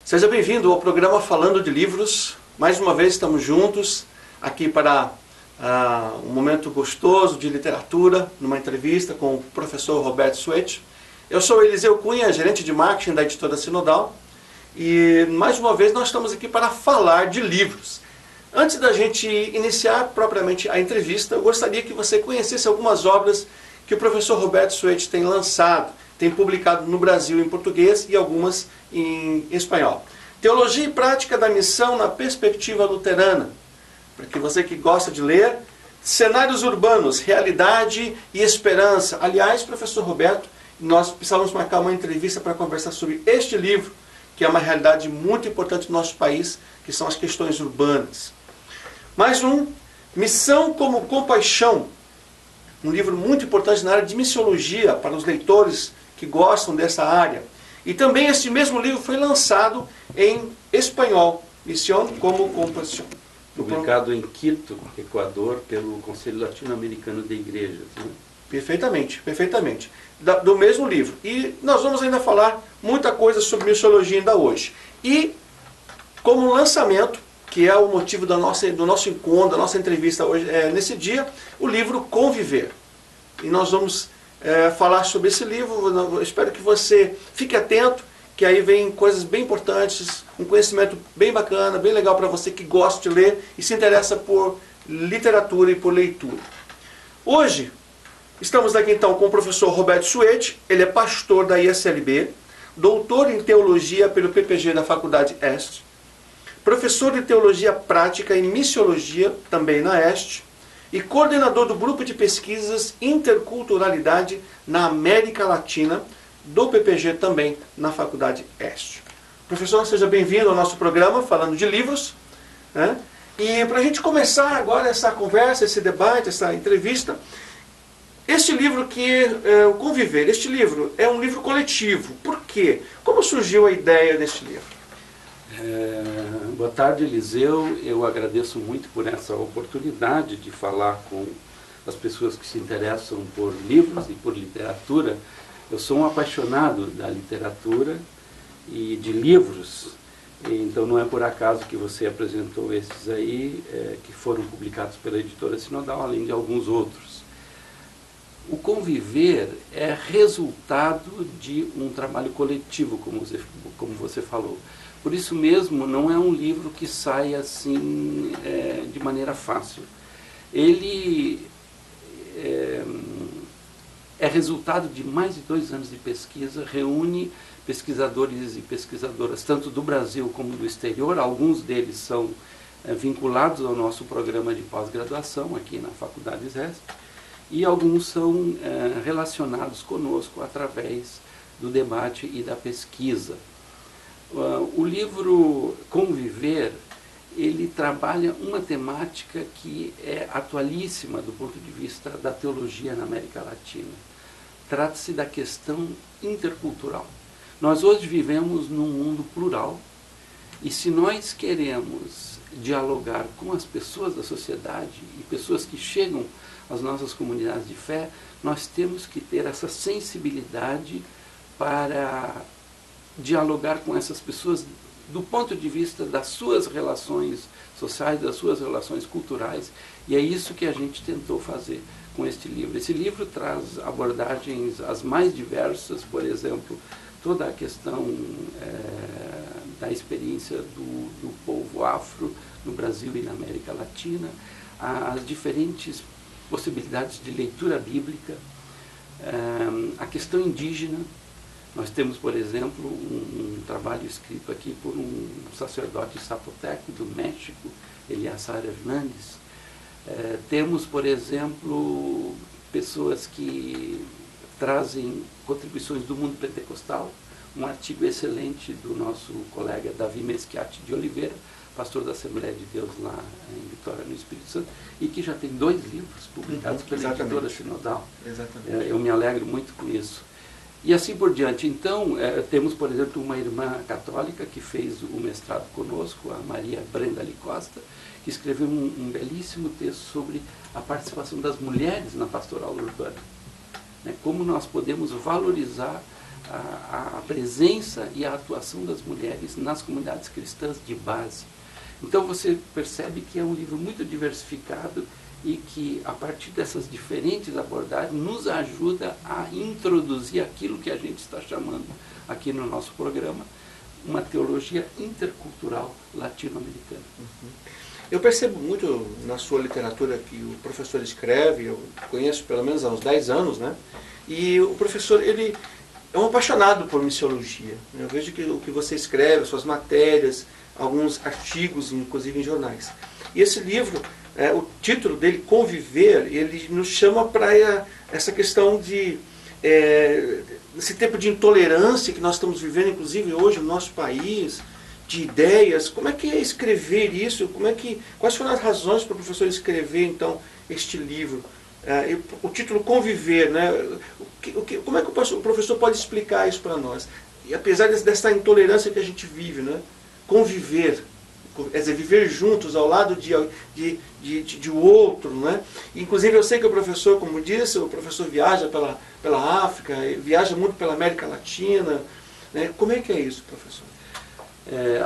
Seja bem-vindo ao programa Falando de Livros. Mais uma vez estamos juntos aqui para um momento gostoso de literatura, numa entrevista com o professor Roberto Suete. Eu sou Eliseu Cunha, gerente de marketing da editora Sinodal, e mais uma vez nós estamos aqui para falar de livros. Antes da gente iniciar propriamente a entrevista, eu gostaria que você conhecesse algumas obras que o professor Roberto Suete tem lançado, tem publicado no Brasil em português e algumas em espanhol. Teologia e Prática da Missão na Perspectiva Luterana. Para que você que gosta de ler, Cenários Urbanos, Realidade e Esperança. Aliás, professor Roberto, nós precisamos marcar uma entrevista para conversar sobre este livro, que é uma realidade muito importante no nosso país, que são as questões urbanas. Mais um, Missão como Compaixão, um livro muito importante na área de missiologia para os leitores que gostam dessa área. E também este mesmo livro foi lançado em espanhol, Missão como Compaixão. Publicado em Quito, Equador, pelo Conselho Latino-Americano de Igrejas. Né? Perfeitamente, perfeitamente. Do mesmo livro. E nós vamos ainda falar muita coisa sobre missiologia ainda hoje. E, como lançamento, que é o motivo do nosso encontro, da nossa entrevista hoje, nesse dia, o livro Conviver. E nós vamos falar sobre esse livro. Eu espero que você fique atento, que aí vem coisas bem importantes, um conhecimento bem bacana, bem legal para você que gosta de ler e se interessa por literatura e por leitura. Hoje, estamos aqui então com o professor Roberto Suete. Ele é pastor da ISLB, doutor em teologia pelo PPG da Faculdade Este, professor de teologia prática e missiologia também na Este, e coordenador do grupo de pesquisas Interculturalidade na América Latina, do PPG também na Faculdade Este. Professor, seja bem-vindo ao nosso programa, falando de livros. Né? E para a gente começar agora essa conversa, esse debate, essa entrevista, este livro que é o Conviver, este livro é um livro coletivo. Por quê? Como surgiu a ideia deste livro? Boa tarde, Eliseu. Eu agradeço muito por essa oportunidade de falar com as pessoas que se interessam por livros e por literatura. Eu sou um apaixonado da literatura e de livros, então não é por acaso que você apresentou esses aí, que foram publicados pela editora Sinodal, além de alguns outros. O Conviver é resultado de um trabalho coletivo, como você falou. Por isso mesmo, não é um livro que sai assim de maneira fácil. Ele é resultado de mais de 2 anos de pesquisa, reúne pesquisadores e pesquisadoras, tanto do Brasil como do exterior. Alguns deles são vinculados ao nosso programa de pós-graduação aqui na Faculdade ESP, e alguns são relacionados conosco através do debate e da pesquisa. O livro Conviver, ele trabalha uma temática que é atualíssima do ponto de vista da teologia na América Latina. Trata-se da questão intercultural. Nós hoje vivemos num mundo plural, e se nós queremos dialogar com as pessoas da sociedade e pessoas que chegam às nossas comunidades de fé, nós temos que ter essa sensibilidade para dialogar com essas pessoas do ponto de vista das suas relações sociais, das suas relações culturais, e é isso que a gente tentou fazer com este livro. Esse livro traz abordagens as mais diversas, por exemplo, toda a questão da experiência do povo afro no Brasil e na América Latina, as diferentes possibilidades de leitura bíblica, a questão indígena. Nós temos, por exemplo, um trabalho escrito aqui por um sacerdote zapoteco do México, Eliazar Hernández. Temos, por exemplo, pessoas que trazem contribuições do mundo pentecostal, um artigo excelente do nosso colega Davi Meschiati de Oliveira, pastor da Assembleia de Deus lá em Vitória, no Espírito Santo, e que já tem 2 livros publicados pela editora Sinodal. Exatamente. Eu me alegro muito com isso. E assim por diante. Então, temos, por exemplo, uma irmã católica que fez o mestrado conosco, a Maria Brenda Ali Costa, que escreveu um belíssimo texto sobre a participação das mulheres na pastoral urbana. Como nós podemos valorizar a presença e a atuação das mulheres nas comunidades cristãs de base. Então você percebe que é um livro muito diversificado e que, a partir dessas diferentes abordagens, nos ajuda a introduzir aquilo que a gente está chamando aqui no nosso programa, uma teologia intercultural latino-americana. Eu percebo muito na sua literatura que o professor escreve, eu conheço pelo menos há uns 10 anos, né? E o professor, ele é um apaixonado por missiologia. Eu vejo que o que você escreve, suas matérias, alguns artigos, inclusive em jornais. E esse livro, o título dele, Conviver, ele nos chama para essa questão de esse tempo de intolerância que nós estamos vivendo, inclusive hoje no nosso país, de ideias. Como é que é escrever isso? Quais foram as razões para o professor escrever, então, este livro? O título Conviver, né? Como é que o professor pode explicar isso para nós? E apesar dessa intolerância que a gente vive, né? Conviver, quer dizer, viver juntos ao lado de outro, né? Inclusive eu sei que o professor, como disse, o professor viaja pela África, viaja muito pela América Latina, né? Como é que é isso, professor?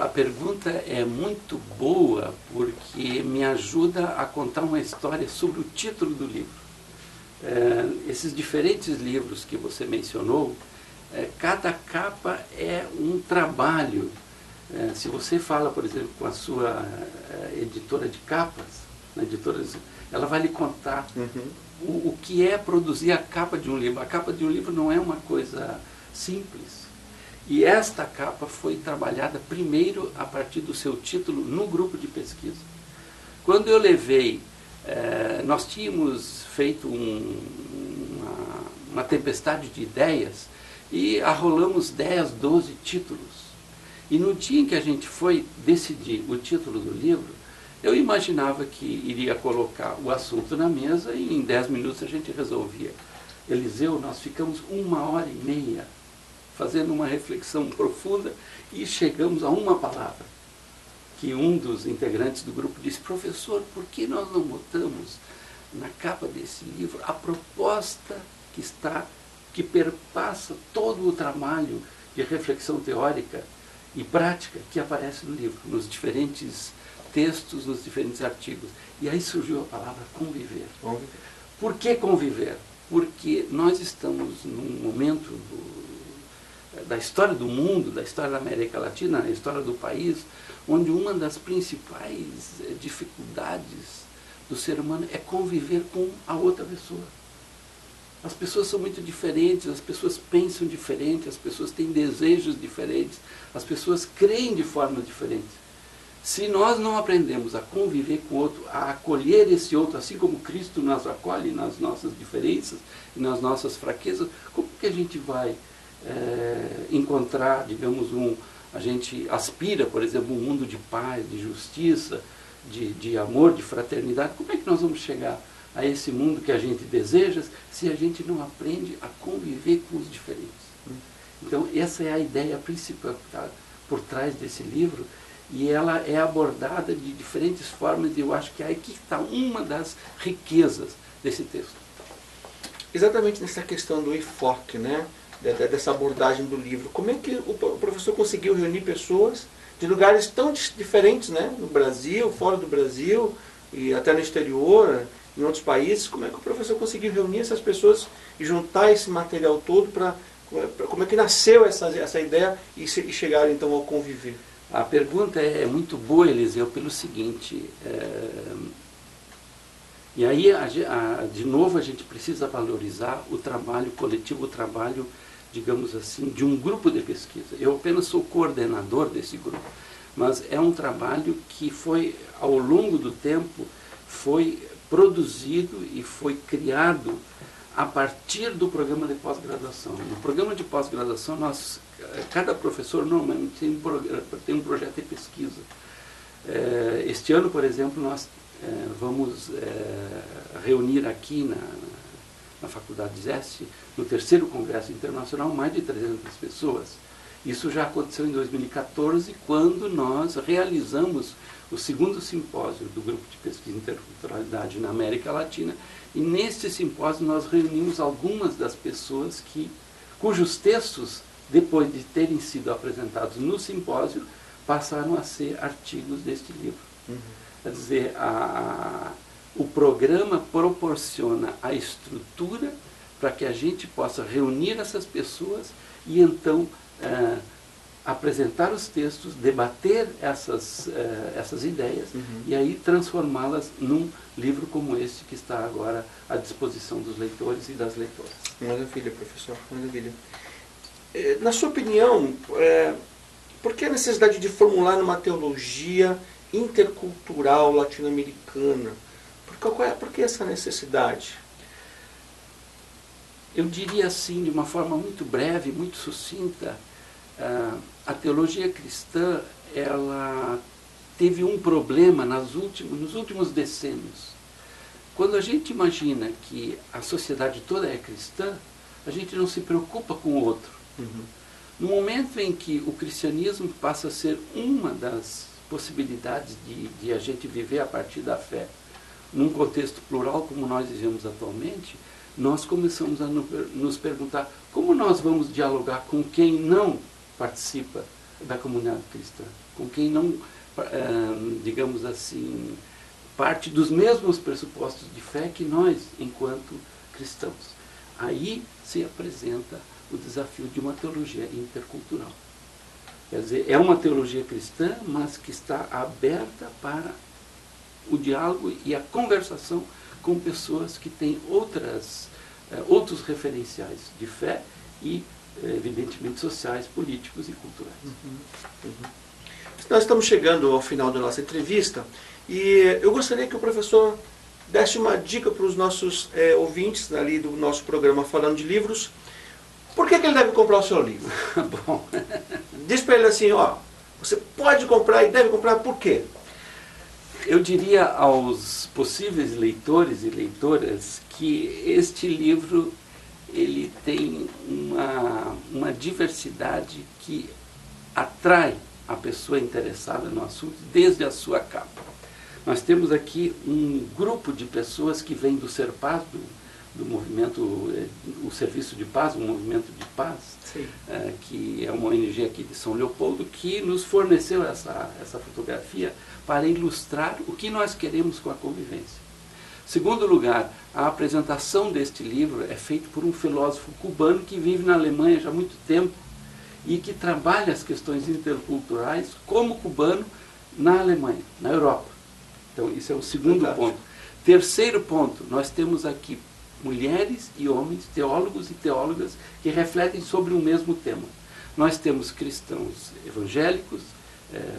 A pergunta é muito boa porque me ajuda a contar uma história sobre o título do livro. Esses diferentes livros que você mencionou, cada capa é um trabalho. Se você fala, por exemplo, com a sua editora de capas, ela vai lhe contar o que é produzir a capa de um livro. A capa de um livro não é uma coisa simples. E esta capa foi trabalhada primeiro a partir do seu título no grupo de pesquisa. Quando eu levei, nós tínhamos feito uma tempestade de ideias e arrolamos 10, 12 títulos. E no dia em que a gente foi decidir o título do livro, eu imaginava que iria colocar o assunto na mesa e em 10 minutos a gente resolvia. Eliseu, nós ficamos 1h30 fazendo uma reflexão profunda e chegamos a uma palavra. Que um dos integrantes do grupo disse: professor, por que nós não botamos na capa desse livro a proposta que perpassa todo o trabalho de reflexão teórica e prática que aparece no livro, nos diferentes textos, nos diferentes artigos. E aí surgiu a palavra conviver. Por que conviver? Porque nós estamos num momento da história do mundo, da história da América Latina, da história do país, onde uma das principais dificuldades do ser humano é conviver com a outra pessoa. As pessoas são muito diferentes, as pessoas pensam diferente, as pessoas têm desejos diferentes, as pessoas creem de forma diferente. Se nós não aprendemos a conviver com o outro, a acolher esse outro, assim como Cristo nos acolhe nas nossas diferenças e nas nossas fraquezas, como que a gente vai encontrar, digamos, a gente aspira, por exemplo, um mundo de paz, de justiça, de amor, de fraternidade? Como é que nós vamos chegar a esse mundo que a gente deseja se a gente não aprende a conviver com os diferentes? Então, essa é a ideia principal que está por trás desse livro, e ela é abordada de diferentes formas, e eu acho que aí que está uma das riquezas desse texto. Exatamente nessa questão do enfoque, né? Dessa abordagem do livro. Como é que o professor conseguiu reunir pessoas de lugares tão diferentes, né? No Brasil, fora do Brasil, e até no exterior, em outros países? Como é que o professor conseguiu reunir essas pessoas e juntar esse material todo como é que nasceu essa ideia e chegaram então ao conviver? A pergunta é muito boa, Eliseu, pelo seguinte, e aí de novo a gente precisa valorizar o trabalho coletivo, o trabalho, digamos assim, de um grupo de pesquisa. Eu apenas sou coordenador desse grupo, mas é um trabalho que foi, ao longo do tempo, foi produzido e foi criado a partir do programa de pós-graduação. No programa de pós-graduação, cada professor normalmente tem um projeto de pesquisa. Este ano, por exemplo, nós vamos reunir aqui na Faculdade ZEST, no 3º Congresso Internacional, mais de 300 pessoas. Isso já aconteceu em 2014, quando nós realizamos o 2º simpósio do Grupo de Pesquisa e Interculturalidade na América Latina, e neste simpósio nós reunimos algumas das pessoas cujos textos depois de terem sido apresentados no simpósio, passaram a ser artigos deste livro. Quer dizer, o programa proporciona a estrutura para que a gente possa reunir essas pessoas e então apresentar os textos, debater essas ideias e aí transformá-las num livro como este que está agora à disposição dos leitores e das leitoras. Maravilha, professor, maravilha. Na sua opinião, por que a necessidade de formular uma teologia intercultural latino-americana? Por que essa necessidade? Eu diria assim, de uma forma muito breve, muito sucinta, a teologia cristã, ela teve um problema nos últimos decênios. Quando a gente imagina que a sociedade toda é cristã, a gente não se preocupa com o outro. No momento em que o cristianismo passa a ser uma das possibilidades de a gente viver a partir da fé, num contexto plural como nós vivemos atualmente, nós começamos a nos perguntar como nós vamos dialogar com quem não participa da comunidade cristã, com quem não, digamos assim, parte dos mesmos pressupostos de fé que nós, enquanto cristãos. Aí se apresenta o desafio de uma teologia intercultural. Quer dizer, é uma teologia cristã, mas que está aberta para o diálogo e a conversação com pessoas que têm outros referenciais de fé e, evidentemente, sociais, políticos e culturais. Nós estamos chegando ao final da nossa entrevista e eu gostaria que o professor desse uma dica para os nossos ouvintes ali do nosso programa Falando de Livros. Por que ele deve comprar o seu livro? Bom, diz para ele assim, você pode comprar e deve comprar, por quê? Eu diria aos possíveis leitores e leitoras que este livro ele tem uma diversidade que atrai a pessoa interessada no assunto desde a sua capa. Nós temos aqui um grupo de pessoas que vem do Serpaz, do movimento, o Serviço de Paz, o Movimento de Paz, que é uma ONG aqui de São Leopoldo, que nos forneceu essa fotografia para ilustrar o que nós queremos com a convivência. Segundo lugar, a apresentação deste livro é feita por um filósofo cubano que vive na Alemanha já há muito tempo e que trabalha as questões interculturais como cubano na Alemanha, na Europa. Então, isso é o segundo ponto. Terceiro ponto, nós temos aqui mulheres e homens, teólogos e teólogas, que refletem sobre o mesmo tema. Nós temos cristãos evangélicos,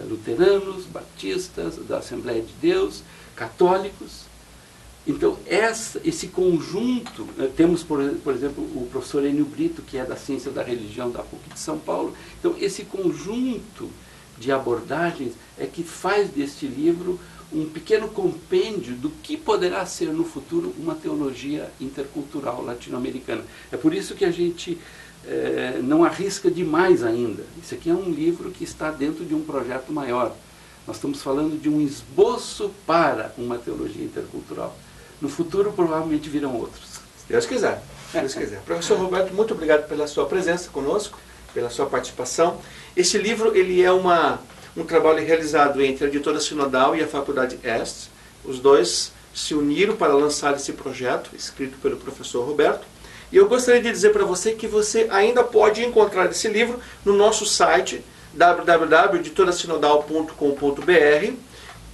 luteranos, batistas, da Assembleia de Deus, católicos. Então, esse conjunto, temos, por exemplo, o professor Enio Brito, que é da Ciência da Religião da PUC de São Paulo. Então, esse conjunto de abordagens é que faz deste livro um pequeno compêndio do que poderá ser no futuro uma teologia intercultural latino-americana. É por isso que a gente não arrisca demais ainda. Isso aqui é um livro que está dentro de um projeto maior. Nós estamos falando de um esboço para uma teologia intercultural. No futuro, provavelmente virão outros. Se Deus quiser. Se Deus quiser. Professor Roberto, muito obrigado pela sua presença conosco, pela sua participação. Este livro ele é um trabalho realizado entre a Editora Sinodal e a Faculdade Est. Os dois se uniram para lançar esse projeto, escrito pelo professor Roberto. E eu gostaria de dizer para você que você ainda pode encontrar esse livro no nosso site, www.editorasinodal.com.br.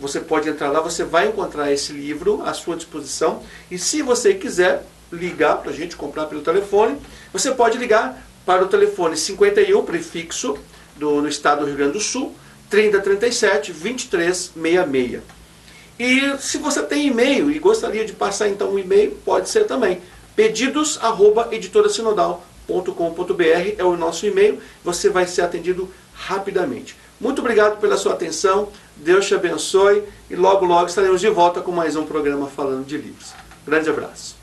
Você pode entrar lá, você vai encontrar esse livro à sua disposição. E se você quiser ligar para a gente, comprar pelo telefone, você pode ligar para o telefone 51, prefixo, no estado do Rio Grande do Sul, 3037 2366. E se você tem e-mail e gostaria de passar então um e-mail, pode ser também. pedidos@editorasinodal.com.br é o nosso e-mail. Você vai ser atendido rapidamente. Muito obrigado pela sua atenção. Deus te abençoe. E logo, logo estaremos de volta com mais um programa Falando de Livros. Grande abraço.